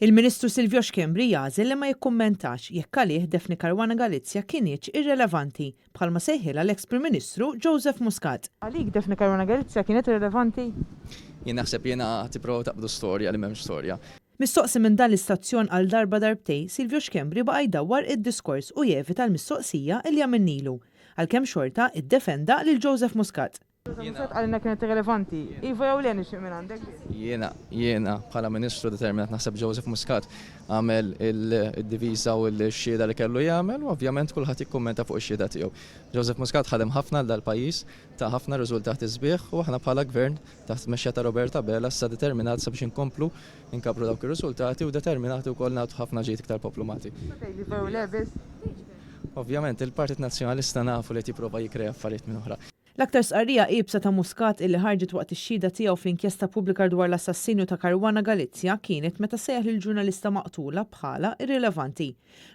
Il-Ministru Silvio Schembri jagħżel li ma jikkummentax jekk għalih Defni Caruana Galizja kienieċ irrelevanti bħalma sejħilha l-eks Prim Ministru Joseph Muscat. Għalik Defni Caruana Galizja kienet irrelevanti? Jien naħseb jiena tipprova taqbdu storja li m'hemmx storja. Mistoqsi minn dan l-istazzjon għal darba darbtej, Silvio Schembri baqa' jdawwar id-diskors u jevita l-mistoqsija li għamilnilu, għalkemm xorta iddefenda lil Joseph Muscat. Muscat għalina kienet irrelevanti. Iva jew le nixtieq minn għandek? Jiena bħala Ministru determinat naħseb Joseph Muscat għamel il-diviża u l-xhieda li kellu jagħmel u ovvjament kulħadd jikkummenta fuq ix-xhieda tiegħu. Joseph Muscat ħadem ħafna l dal-pajjiż ta' ħafna riżultati sbieħ u aħna bħala gvern taħt mexxija ta' Roberta Bella issa determinat sabiex inkomplu inkabru dawk ir-riżultati u determinati wkoll nagħtu ħafna ġid iktar poplumati. Ovvjament il-Partit Nazzjonalista nafu li jipprova jikkrea affarijiet minn oħra. L-aktar sqarrija qiebsa ta' Muscat illi ħarġet waqt ix-xhieda tiegħu fl-inkjesta pubblika dwar l-assassinju ta' Caruana Galizja kienet meta sejjaħ lill-ġurnalista maqtula bħala irrilevanti.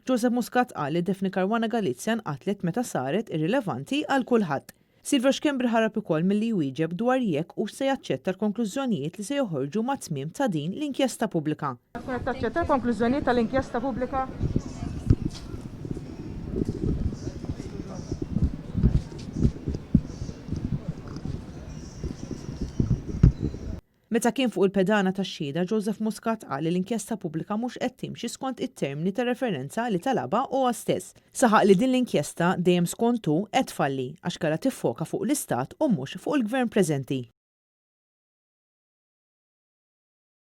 Joseph Muscat qal li Defni Caruana Galizja nqatlet meta saret irrilevanti għal kulħadd. Silvio Schembri ħarab ukoll milli jwieġeb dwar jekk u se jaċċetta l-konklużjonijiet li se joħorġu ma' tmiem ta' din l-inkjesta pubblika. Taċċetta l-konklużjonijiet tal-inkjesta pubblika? Meta kien fuq il-pedana tax-xhieda, Joseph Muscat qal li l-inkjesta pubblika mhux qed timxi skont it-termini ta' referenza li talaba huwa stess. Saħaq li din l-inkjesta dejjem skontu qed tfalli għax kellha tiffoka fuq l-istat u mhux fuq il-gvern preżenti.